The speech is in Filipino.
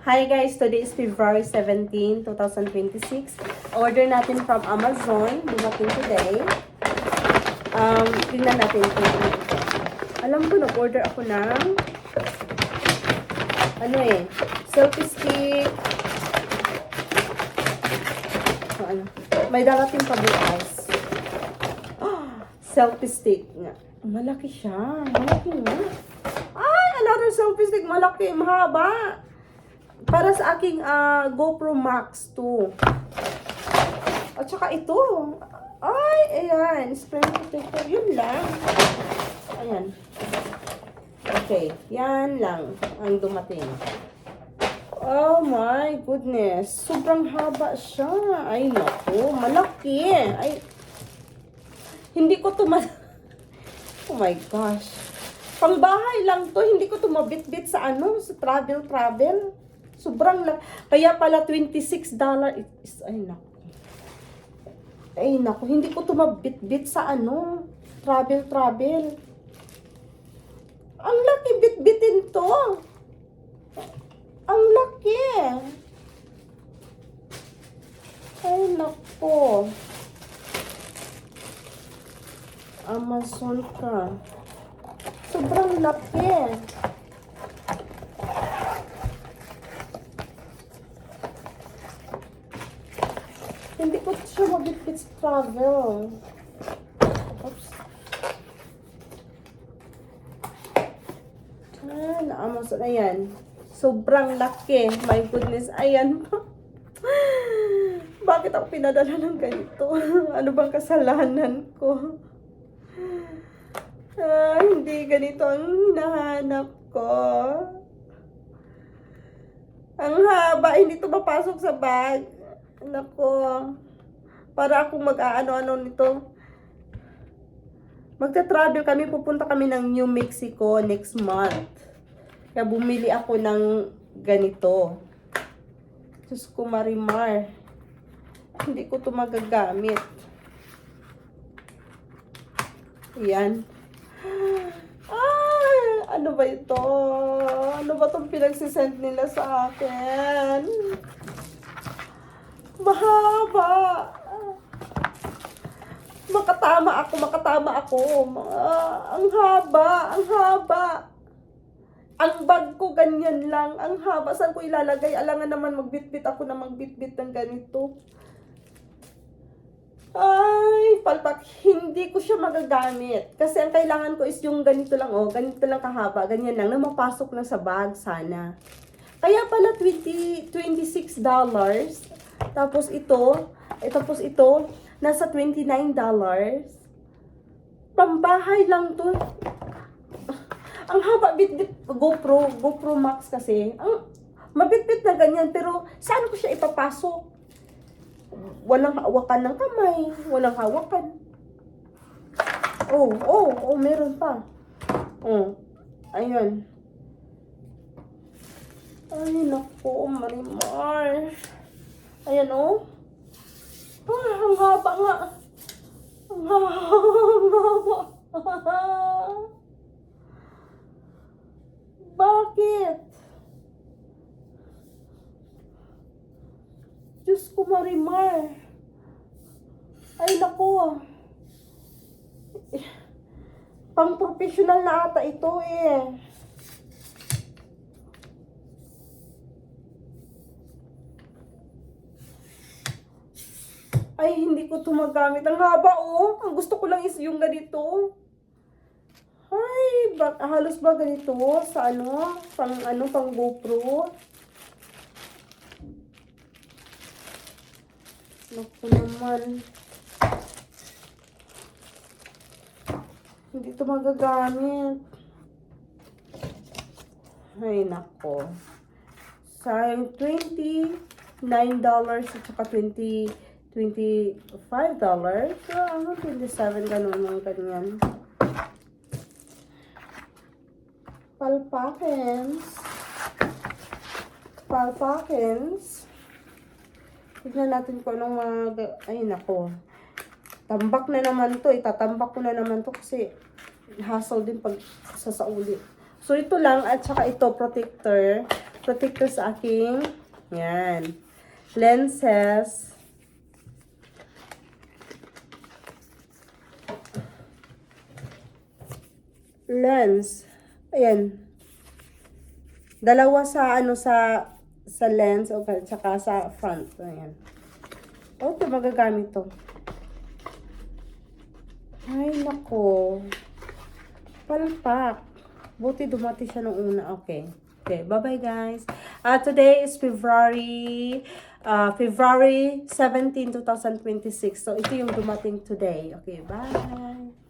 Hi guys, today is February 17, 2026. Order natin from Amazon, dumating today. Tingnan natin kung ano ito. Alam ko, nag-order ako ng selfie stick. May darating pa bukas. Selfie stick nga. Malaki siya. Malaki nga. Ay, another selfie stick. Malaki, mahaba. Para sa aking GoPro Max 2. At saka ito. Ay, ayan. Spray protector. Yun lang. Ayan. Okay. Yan lang ang dumating. Oh my goodness. Sobrang haba siya. Ay, naku. Malaki. Ay. Hindi ko to Oh my gosh. Pangbahay lang to. Hindi ko to mabit-bit sa sa travel. Sobrang lang. Kaya pala $26. Ay, naku. Ay, naku. Hindi ko to mabit-bit sa travel. Ang laki bit-bitin to. Ang laki. Ay, naku. Amazon ka. Sobrang laki. Hindi ko siya mabit-bit sa travel. Oops. Na-Amazon. Ayan. Sobrang laki. My goodness. Ayan. Bakit ako pinadala ng ganito? Ano bang kasalanan ko? Hindi ganito ang hinahanap ko. Ang haba. Hindi ito mapasok sa bag. Nako, para akong mag-aano-ano nito. Magta-travel kami, pupunta kami ng New Mexico next month. Kaya bumili ako ng ganito. Diyos ko, Marimar. Hindi ko ito magagamit. Ayan. Ano ba ito? Ano ba itong pinagsisend nila sa akin? Mahaba. Makatama ako. Ang haba. Ang bag ko ganyan lang. Ang haba. Saan ko ilalagay? Alangan naman magbitbit ako na magbitbit ng ganito. Ay, palpak. Hindi ko siya magagamit. Kasi ang kailangan ko is yung ganito lang, ganito lang kahaba. Ganyan lang, na mapasok na sa bag sana. Kaya pala $26. Tapos ito, nasa $29. Pambahay lang to. Ang haba, bit-bit, GoPro Max kasi. Ang mabit-bit na ganyan, pero saan ko siya ipapasok? Walang hawakan ng kamay, walang hawakan. Meron pa. Ayun. Ay, naku, Marimar. Ayan, ang haba nga. Ang haba. Bakit? Diyos ko, Marimar. Ay, naku. Pang-professional na ata ito Ay, hindi ko ito magamit. Ang haba, Ang gusto ko lang is yung ganito. Ay, halos ba ganito? Sa pang GoPro? Naku naman. Hindi ito magagamit. Ay, nako. Sayang $29 at saka $25. 27, ganun yung ganyan. Palpakins. Tignan natin kung anong ay, nako. Tambak na naman to. Itatambak ko na naman to kasi hassle din pag sasauli. So, ito lang at saka ito, protector. protector sa aking, yan, lenses. Lens. Ayan. Dalawa sa ano sa lens o saka sa front. Ayan. O, ito magagamit to. Ay, nako. Palpak. Buti dumati siya nung una. Okay. Okay, bye-bye guys. Today is February 17, 2026. So, ito yung dumating today. Okay, bye.